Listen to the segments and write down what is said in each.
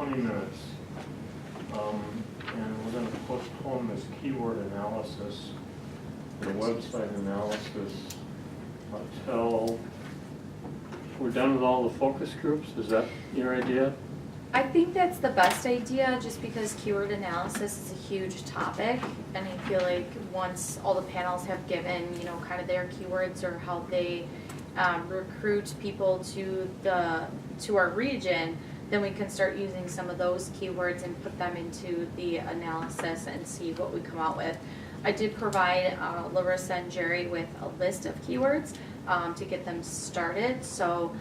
20 minutes. And we're going to postpone this keyword analysis, the website analysis, until we're done with all the focus groups. Is that your idea? I think that's the best idea, just because keyword analysis is a huge topic, and I feel like once all the panels have given, you know, kind of their keywords or how they recruit people to our region, then we can start using some of those keywords and put them into the analysis and see what we come out with. I did provide Larissa and Jerry with a list of keywords to get them started, so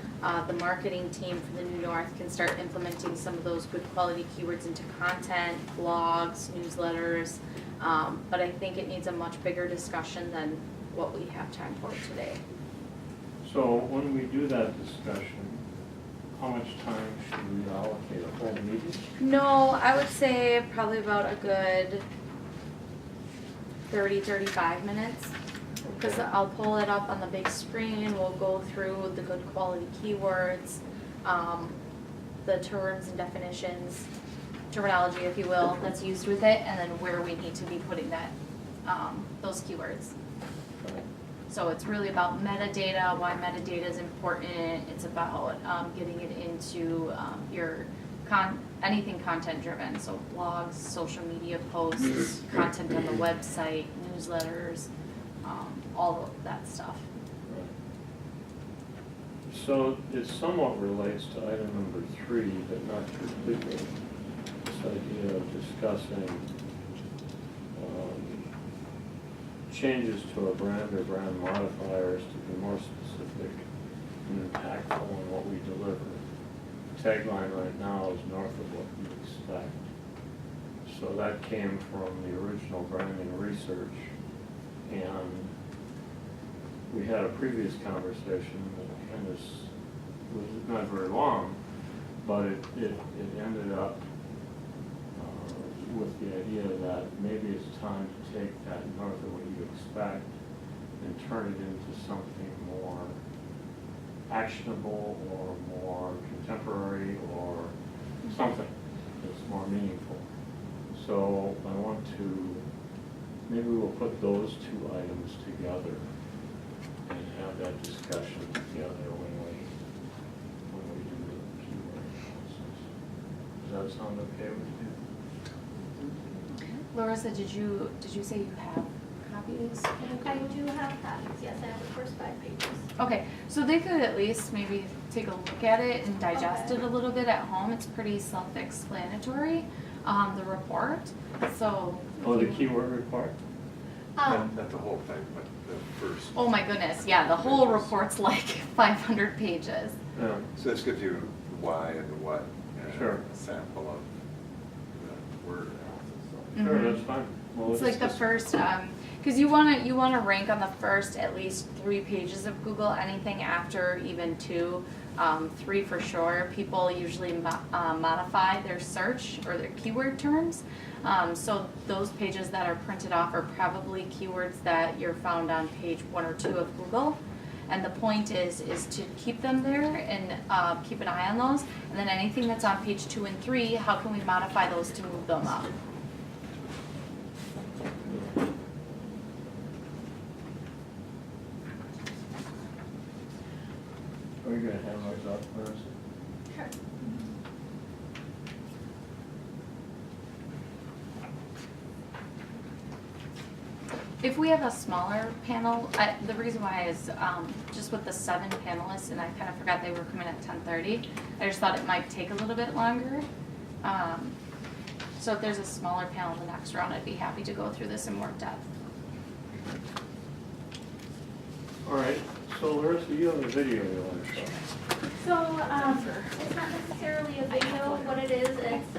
the marketing team for the New North can start implementing some of those good quality keywords into content, blogs, newsletters, but I think it needs a much bigger discussion than what we have time for today. So when we do that discussion, how much time should we allocate? A whole meeting? No, I would say probably about a good 30-35 minutes. Because I'll pull it up on the big screen, we'll go through the good quality keywords, the terms and definitions, terminology if you will, that's used with it, and then where we need to be putting that, those keywords. So it's really about metadata, why metadata is important. It's about getting it into your anything content driven, so blogs, social media posts, content on the website, newsletters, all of that stuff. Right. So it somewhat relates to item number 3, but not completely. This idea of discussing changes to a brand or brand modifiers to be more specific and impactful in what we deliver. The tagline right now is north of what you expect. So that came from the original branding research, and we had a previous conversation that kind of was not very long, but it ended up with the idea that maybe it's time to take that north of what you expect and turn it into something more actionable or more contemporary or something that's more meaningful. So I want to, maybe we'll put those 2 items together and have that discussion together when we do the keyword analysis. Does that sound okay with you? Larissa, did you say you have copies? I do have copies, yes, I have the first 5 pages. Okay, so they could at least maybe take a look at it and digest it a little bit at home. It's pretty self-explanatory, the report. So. Oh, the keyword report? Not the whole thing, but the first. Oh my goodness, yeah, the whole report's like 500 pages. Yeah. So this gives you the why and the what, and Sure. a sample of the word analysis. Sure, Mhm. that's fine. Well, It's like the first, because you wanna rank on the first at least 3 pages of Google. Anything after even 2, 3 for sure. People usually modify their search or their keyword terms. So those pages that are printed off are probably keywords that you're found on page 1 or 2 of Google. And the point is to keep them there and keep an eye on those. And then anything that's on page 2 and 3, how can we modify those to move them up? Are you going to have those up first? Sure. If we have a smaller panel, the reason why is just with the 7 panelists, and I kind of forgot they were coming at 10:30. I just thought it might take a little bit longer. So if there's a smaller panel in the next round, I'd be happy to go through this in more depth. All right, so Larissa, you have a video you want to show. So, it's not necessarily a video. What it is, it's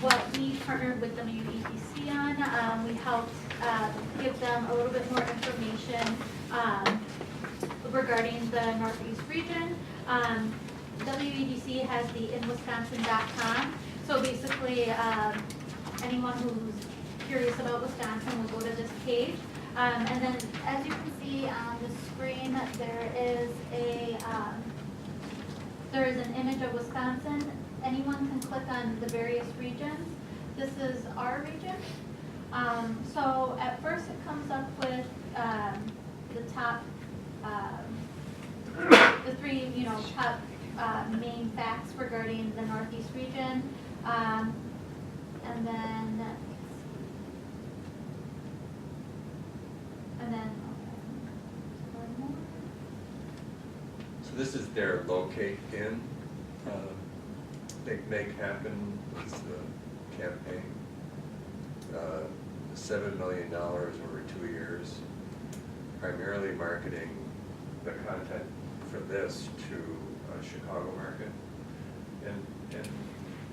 what we partnered with WEDC on. We helped give them a little bit more information regarding the Northeast region. WEDC has the inwisconsin.com. So basically, anyone who's curious about Wisconsin will go to this page. And then, as you can see on the screen, there is an image of Wisconsin, anyone can click on the various regions. This is our region. So at first it comes up with the top, the three, top main facts regarding the Northeast region. And then, So this is their locate in, make happen is the campaign. $7 million over 2 years, primarily marketing the content for this to a Chicago market, and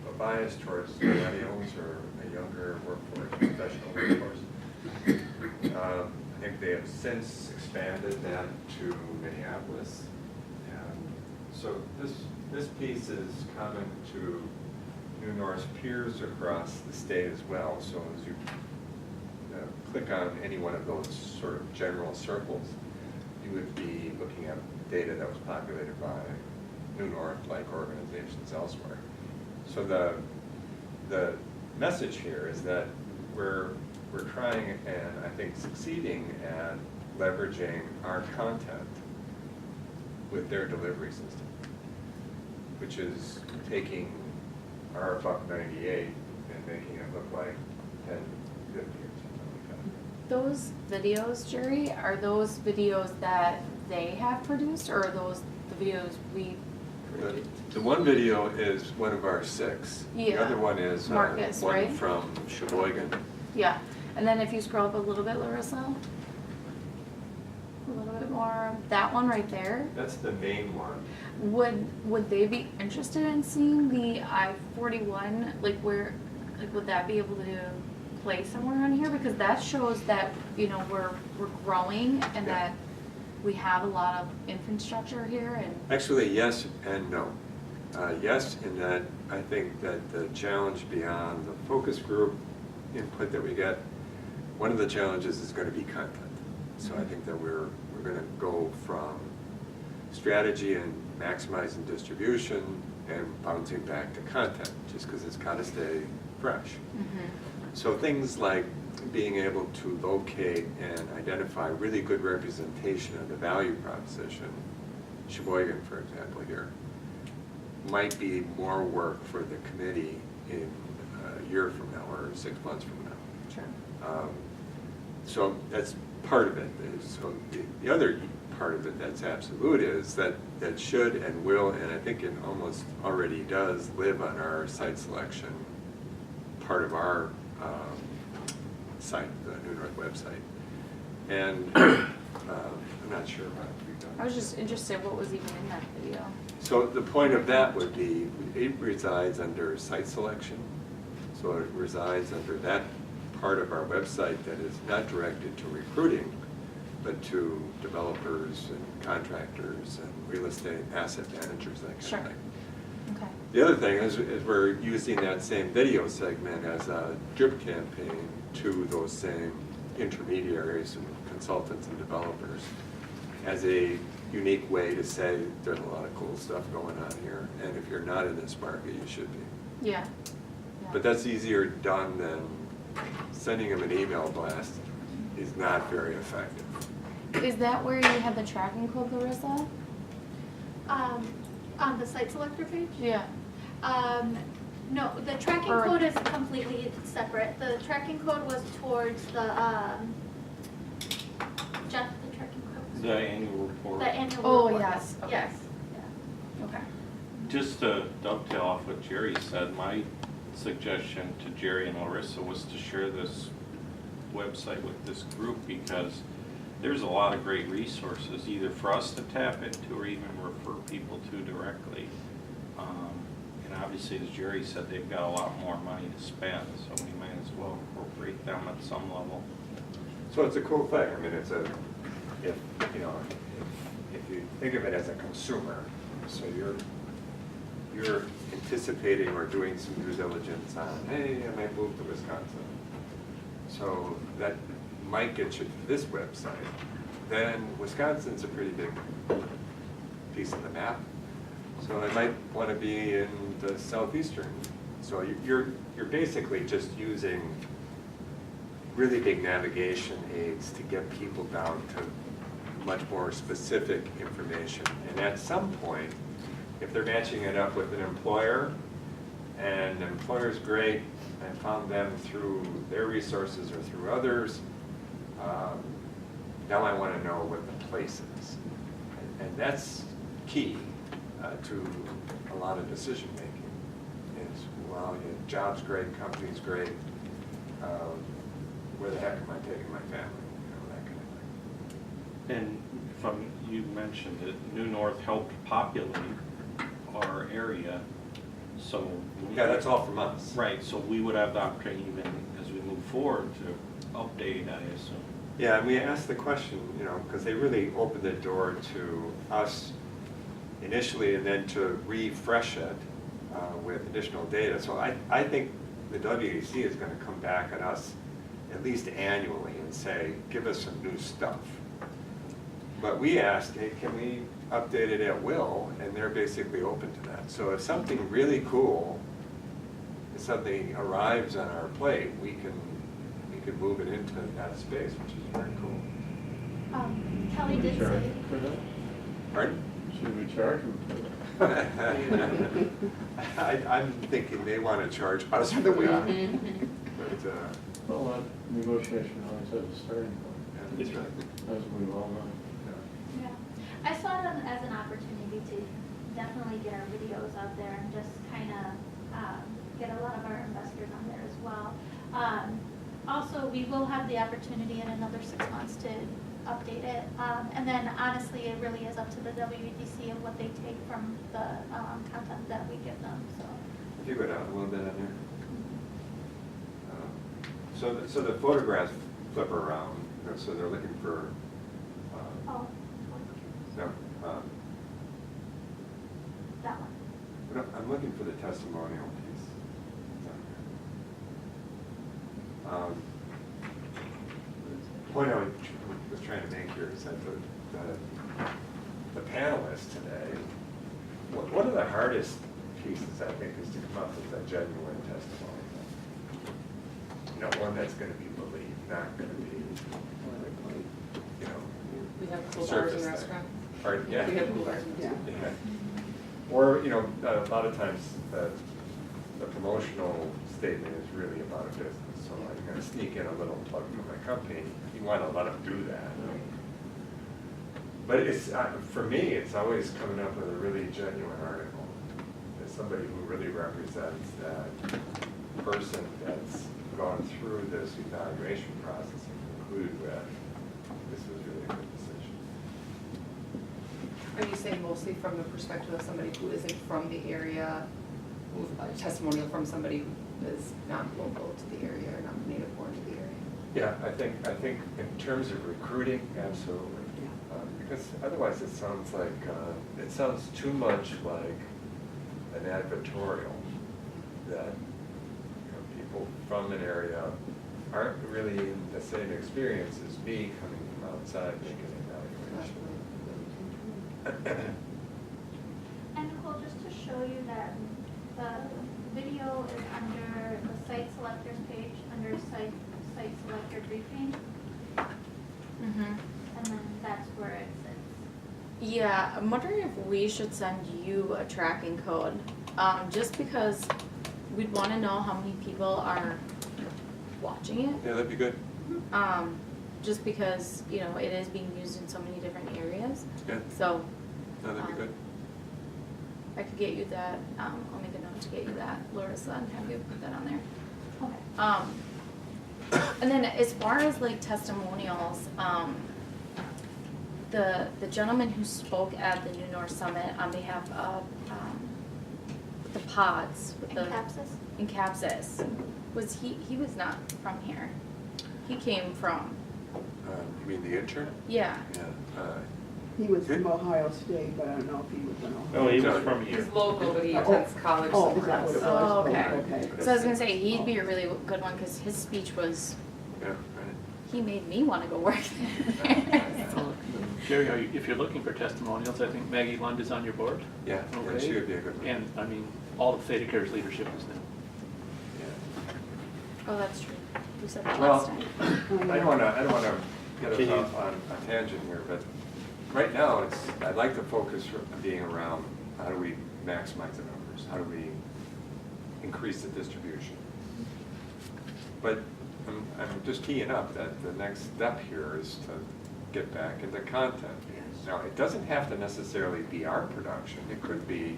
a bias towards millennials or a younger workforce, professional workforce. I think they have since expanded that to Minneapolis. And so this piece is common to New North's peers across the state as well. So as you click on any one of those sort of general circles, you would be looking at data that was populated by New North-like organizations elsewhere. So the message here is that we're trying and I think succeeding at leveraging our content with their delivery system, which is taking our $1.98 and making it look like $10.50 or something like that. Those videos, Jerry, are those videos that they have produced, or are those the videos we produced? The one video is one of our 6. Yeah. The other one is Marcus, one right? from Sheboygan. Yeah, and then if you scroll up a little bit, Larissa, a little bit more, that one right there, That's the main one. would they be interested in seeing the I-41, like where, like would that be able to play somewhere on here? Because that shows that, we're growing and Yeah. that we have a lot of infrastructure here and. Actually, yes and no. Yes, in that I think that the challenge beyond the focus group input that we get, one of the challenges is going to be content. So I think that we're going to go from strategy and maximizing distribution and bouncing back to content, just because it's got to stay fresh. So things like being able to locate and identify really good representation of the value proposition, Sheboygan, for example, here, might be more work for the committee in a year from now or 6 months from now. Sure. So that's part of it. So the other part of it that's absolute is that should and will, and I think it almost already does, live on our site selection part of our site, the New North website. And I'm not sure what we've done. I was just interested what was even in that video. So the point of that would be, it resides under site selection. So it resides under that part of our website that is not directed to recruiting, but to developers and contractors and real estate asset managers, that kind Sure. of thing. Okay. The other thing is we're using that same video segment as a drip campaign to those same intermediaries and consultants and developers as a unique way to say there's a lot of cool stuff going on here, and if you're not in this market, you should be. Yeah. But that's easier done than sending them an email blast is not very effective. Is that where you have the tracking code, Larissa? On the site selector page? Yeah. No, the tracking Or- code is completely separate. The tracking code was towards the, Jeff, the tracking code? The annual report. The annual Oh, report. yes, okay. Yes. Okay. Just to dovetail off what Jerry said, my suggestion to Jerry and Larissa was to share this website with this group, because there's a lot of great resources either for us to tap into or even refer people to directly. And obviously, as Jerry said, they've got a lot more money to spend, so we might as well incorporate them at some level. So it's a cool thing. I mean, if you think of it as a consumer, so you're anticipating or doing some due diligence on, hey, I might move to Wisconsin. So that might get you to this website. Then Wisconsin's a pretty big piece of the map. So I might want to be in the southeastern. So you're basically just using really big navigation aids to get people down to much more specific information. And at some point, if they're matching it up with an employer, and the employer's great, I found them through their resources or through others, now I want to know what the place is. And that's key to a lot of decision making. Is, well, your job's great, company's great, where the heck am I taking my family? You know, that kind of thing. And from, you mentioned that New North helped populate our area, so. Yeah, that's all from us. Right, so we would have the opportunity even as we move forward to update, I assume. Yeah, and we asked the question, you know, because they really opened the door to us initially and then to refresh it with additional data. So I think the WEC is going to come back at us at least annually and say, give us some new stuff. But we asked, hey, can we update it at will? And they're basically open to that. So if something really cool, if something arrives on our plate, we can move it into that space, which is very cool. Kelly Should we did charge say, them for that? Pardon? Should we charge them for that? I'm thinking they want to charge us for that. But, Well, negotiation always has a starting point, that's right. as we all know. yeah. I saw it as an opportunity to definitely get our videos out there and just kind of get a lot of our investors on there as well. Also, we will have the opportunity in another 6 months to update it. And then honestly, it really is up to the WEDC and what they take from the content that we give them, so. If you go down a little bit on there. So the photographs flip around, you know, so they're looking for, Oh, no, that one. no, I'm looking for the testimonial piece. The point I was trying to make here is that the panelists today, one of the hardest pieces, I think, is to come up with a genuine testimony. You know, one that's going to be believed, not going to be, you know, We have cool bars surface in the thing. restaurant. Pardon? Yeah. We have cool bars. Yeah. Or, you know, a lot of times the promotional statement is really about a business. So I'm going to sneak in a little plug for my company. You want to let them do that. But it's, for me, it's always coming up with a really genuine article. As somebody who really represents that person that's gone through this evaluation process and concluded with, this was really a good decision. Are you saying mostly from the perspective of somebody who isn't from the area, a testimonial from somebody who is not local to the area or not native born to the area? Yeah, I think in terms of recruiting, absolutely. Because otherwise it sounds like, it sounds too much like an advertorial that, you know, people from an area aren't really in the same experience as me coming from outside making an evaluation. And Nicole, just to show you that the video is under the site selectors page, under site selector briefing, Mm-hmm. and then that's where it sits. Yeah, I'm wondering if we should send you a tracking code, just because we'd wanna know how many people are watching it. Yeah, that'd be good. Just because, you know, it is being used in so many different areas, Yeah, so. no, that'd be good. I could get you that, I'll make a note to get you that, Larissa, and have you put that on there. Okay. And then as far as like testimonials, the gentleman who spoke at the New North Summit on behalf of, the pods, with the. Encapsus? Was he was not from here. He came from, You mean the intern? yeah. Yeah. He was from Ohio State, but I don't know if he was in Ohio. No, he No. was from here. He's local, but he attends college Oh, is somewhere that what it else. was? Oh, okay. Okay. So I was gonna say, he'd be a really good one, cause his speech was Yeah, right. he made me wanna go work there. Jerry, if you're looking for testimonials, I think Maggie Lund is on your board. Yeah, and she would be a good one. And, I mean, all of Theta Care's leadership is new. Yeah. Oh, that's true. We said that last Well, time. I don't wanna get us off on a tangent here, but right now, I'd like the focus being around how do we maximize the numbers? How do we increase the distribution? But I'm just keying up that the next step here is to get back into content. Now, it doesn't have to necessarily be our production. It could be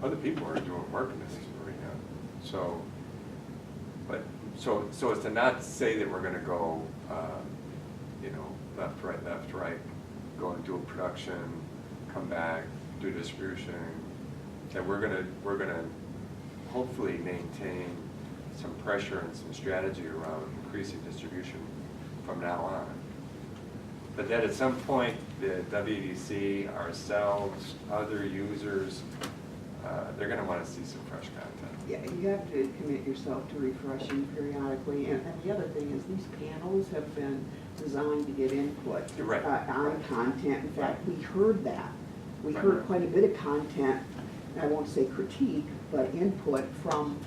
other people are doing work in this arena. So, but, so as to not say that we're gonna go, left, right, go and do a production, come back, do distribution, that we're gonna hopefully maintain some pressure and some strategy around increasing distribution from now on. But that at some point, the WEDC, ourselves, other users, they're gonna wanna see some fresh content. Yeah, you have to commit yourself to refreshing periodically, and the other thing is these panels have been designed to get input You're right. On content. In fact, we heard that. We Right. heard quite a bit of content, I won't say critique, but input from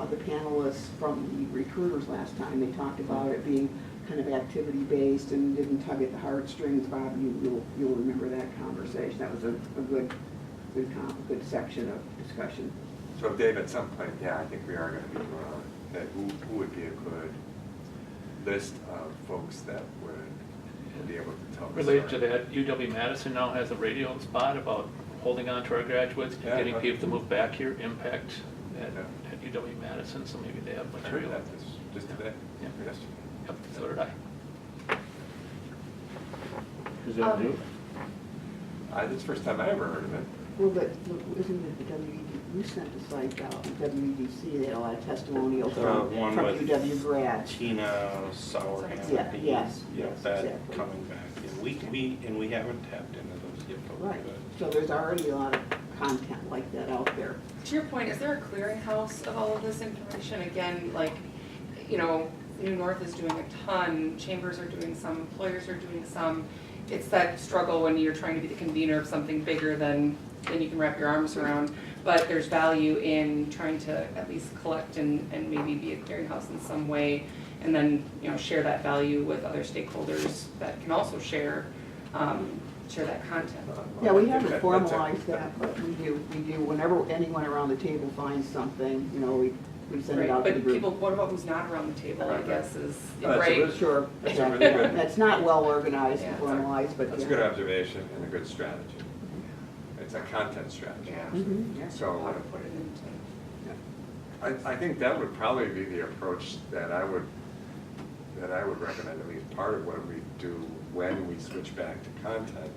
the panelists, from the recruiters last time. They talked about it being kind of activity-based and didn't tug at the heartstrings. Bob, you'll remember that conversation. That was a good section of discussion. So Dave, at some point, yeah, I think we are gonna be going on that who would be a good list of folks that would be able to tell the Related to story. that, UW-Madison now has a radio spot about holding on to our graduates, Yeah, getting but- people to move back here, impact at Yeah. UW-Madison, so maybe they have I heard material. that just today. Yeah. Yesterday. Yep, so did I. Is that new? That's the first time I ever heard of it. Well, but look, isn't it the you sent a site out, WEDC, they had a lot of testimonials from one with UW grads. Tina Sauerhammer. Yeah, yes, Yeah, yes, that exactly. coming back. And we haven't tapped into those yet, but we Right, could. so there's already a lot of content like that out there. To your point, is there a clearinghouse of all of this information? Again, like, New North is doing a ton, chambers are doing some, employers are doing some. It's that struggle when you're trying to be the convener of something bigger than you can wrap your arms around. But there's value in trying to at least collect and maybe be a clearinghouse in some way. And then, share that value with other stakeholders that can also share that content. Yeah, we I think haven't that's formalized that, but we do, whenever anyone around the table finds something, we send it Right, out to the but group. people, what about who's not around the table, I Right. guess, is, No, that's a right? really- Sure, That's a really good- that's not well organized and Yeah. formalized, but That's a yeah. good observation and a good strategy. It's a content strategy. Yeah. Mhm, yeah. So- How to put it into. I think that would probably be the approach that I would recommend, at least part of what we do when we switch back to content.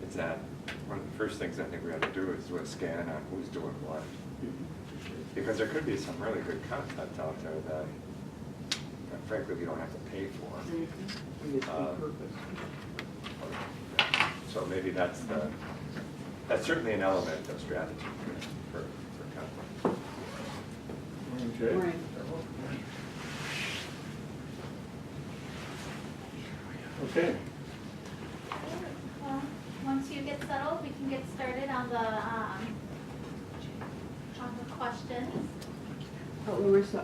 Is that one of the first things I think we have to do is do a scan on who's doing what. Because there could be some really good content out there that frankly we don't have to pay for. And it's on purpose. So maybe that's certainly an element of strategy for content. Okay. Right. Okay. Well, once you get settled, we can get started on the questions. But Larissa,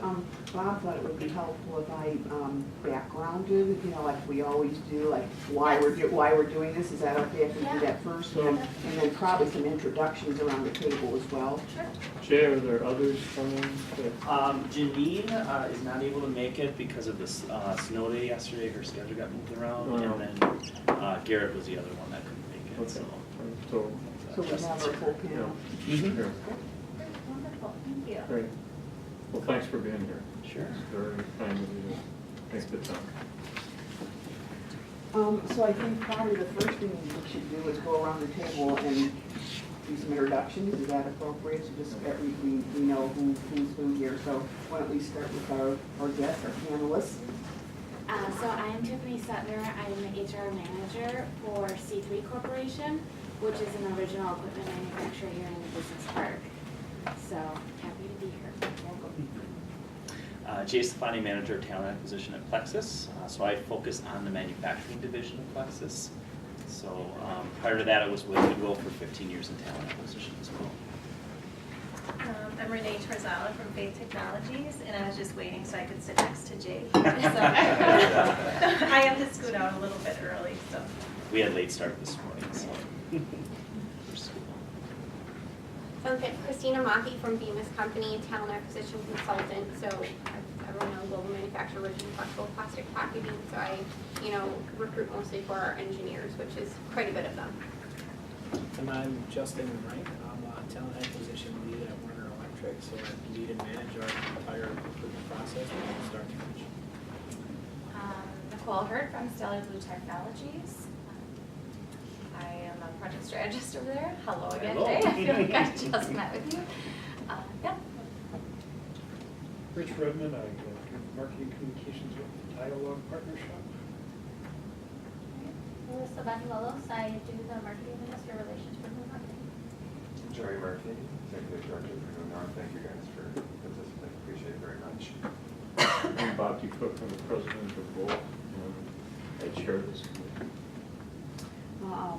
Bob thought it would be helpful if I backgrounded, like we always do, like why we're doing this. Is that okay if we do that first? Sure. And then probably some introductions around the table as well. Sure. Jay, are there others coming? Janine is not able to make it because of the snow day yesterday. Her schedule got moved around, Oh. and then Garrett was the other one that couldn't make it. Okay. So, So, So we have our full panel. Mhm. here. Wonderful, thank you. Great. Well, thanks for being here. Sure. It's very kind of you to take the time. So I think probably the first thing we should do is go around the table and do some introductions. Is that appropriate? So just that we know who's who here. So why don't we start with our guests, our panelists? So I am Tiffany Sutner. I'm the HR manager for C3 Corporation, which is an original equipment manufacturer here in the business park. So happy to be here. Welcome. Jay Stefani, Manager of Talent Acquisition at Plexus. So I focus on the manufacturing division of Plexus. So prior to that, I was with Goodwill for 15 years in talent acquisition as well. I'm Renee Torzala from Faith Technologies, and I was just waiting so I could sit next to Jay. So I have to scoot out a little bit early, so. We had late start this morning, so. For school. Sounds good. Christina Mahi from Bemis Company, talent acquisition consultant. So everyone knows global manufacturer, rigid and flexible plastic packaging. So I, recruit mostly for our engineers, which is quite a bit of them. And I'm Justin Rank. I'm a talent acquisition lead at Warner Electric. So I lead and manage our entire recruitment process from start to finish. Nicole Hurt from Stellar Blue Technologies. I am a project strategist over there. Hello again, Hello. Jay. I feel like I just met with you. Yeah. Rich Redmond, I do marketing communications with the Dialogue Partnership. Melissa Bacalos, I do the marketing investor relations for New Marketing. Jerry Murphy, Executive Director for New North. Thank you guys for participating. Appreciate it very much. I'm Bob Cook, I'm the president of Bull, and I chair this committee.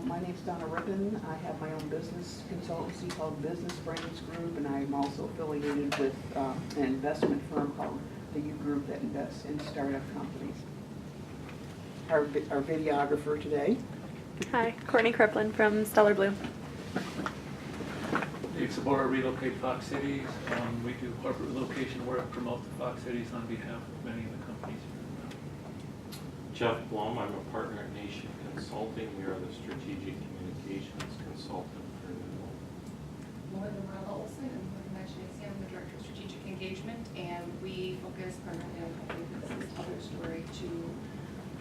My name's Donna Rippon. I have my own business consultancy called Business Brands Group, and I'm also affiliated with an investment firm called the U Group that invests in startup companies. Our videographer today. Hi, Courtney Kriplin from Stellar Blue. Dave Sabora, Relocate Fox Cities. We do corporate relocation work, promote the Fox Cities on behalf of many of the companies. Jeff Blum, I'm a partner at Nation Consulting. We are the strategic communications consultant for Newell. Melinda Morella Olson, and like I mentioned, I'm the Director of Strategic Engagement, and we focus primarily on helping businesses tell their story to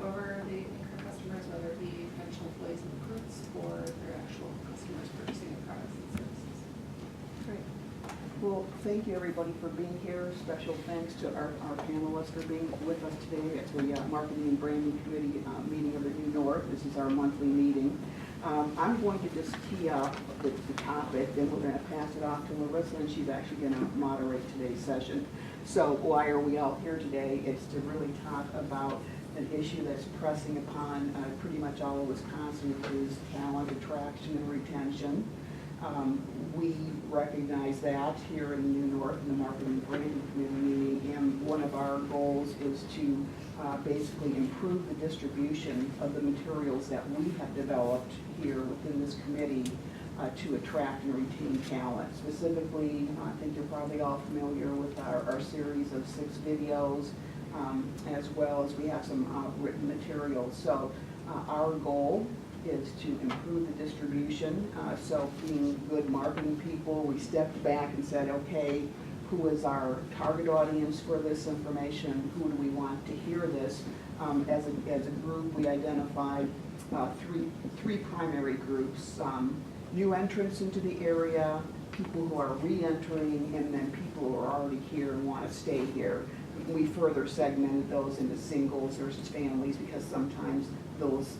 whoever they think are customers, whether it be potential employees and recruits or their actual customers purchasing their products and services. Great. Well, thank you everybody for being here. Special thanks to our panelists for being with us today at the Marketing and Branding Committee meeting of the New North. This is our monthly meeting. I'm going to just tee up the topic, then we're going to pass it off to Larissa, and she's actually going to moderate today's session. So why are we all here today? It's to really talk about an issue that's pressing upon pretty much all of Wisconsin, which is talent attraction and retention. We recognize that here in New North in the Marketing and Branding Committee meeting, and one of our goals is to basically improve the distribution of the materials that we have developed here within this committee to attract and retain talent. Specifically, I think you're probably all familiar with our series of 6 videos, as well as we have some written materials. So our goal is to improve the distribution. So being good marketing people, we stepped back and said, okay, who is our target audience for this information? Who do we want to hear this? As a group, we identified three primary groups. New entrants into the area, people who are re-entering, and then people who are already here and want to stay here. We further segmented those into singles versus families because sometimes those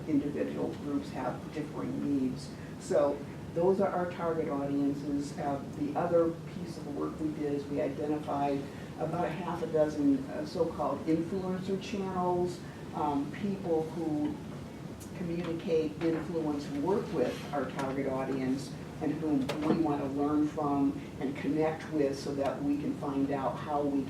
individual groups have differing needs. So those are our target audiences. The other piece of work we did is we identified about a half a dozen so-called influencer channels, people who communicate, influence, work with our target audience and whom we want to learn from and connect with so that we can find out how we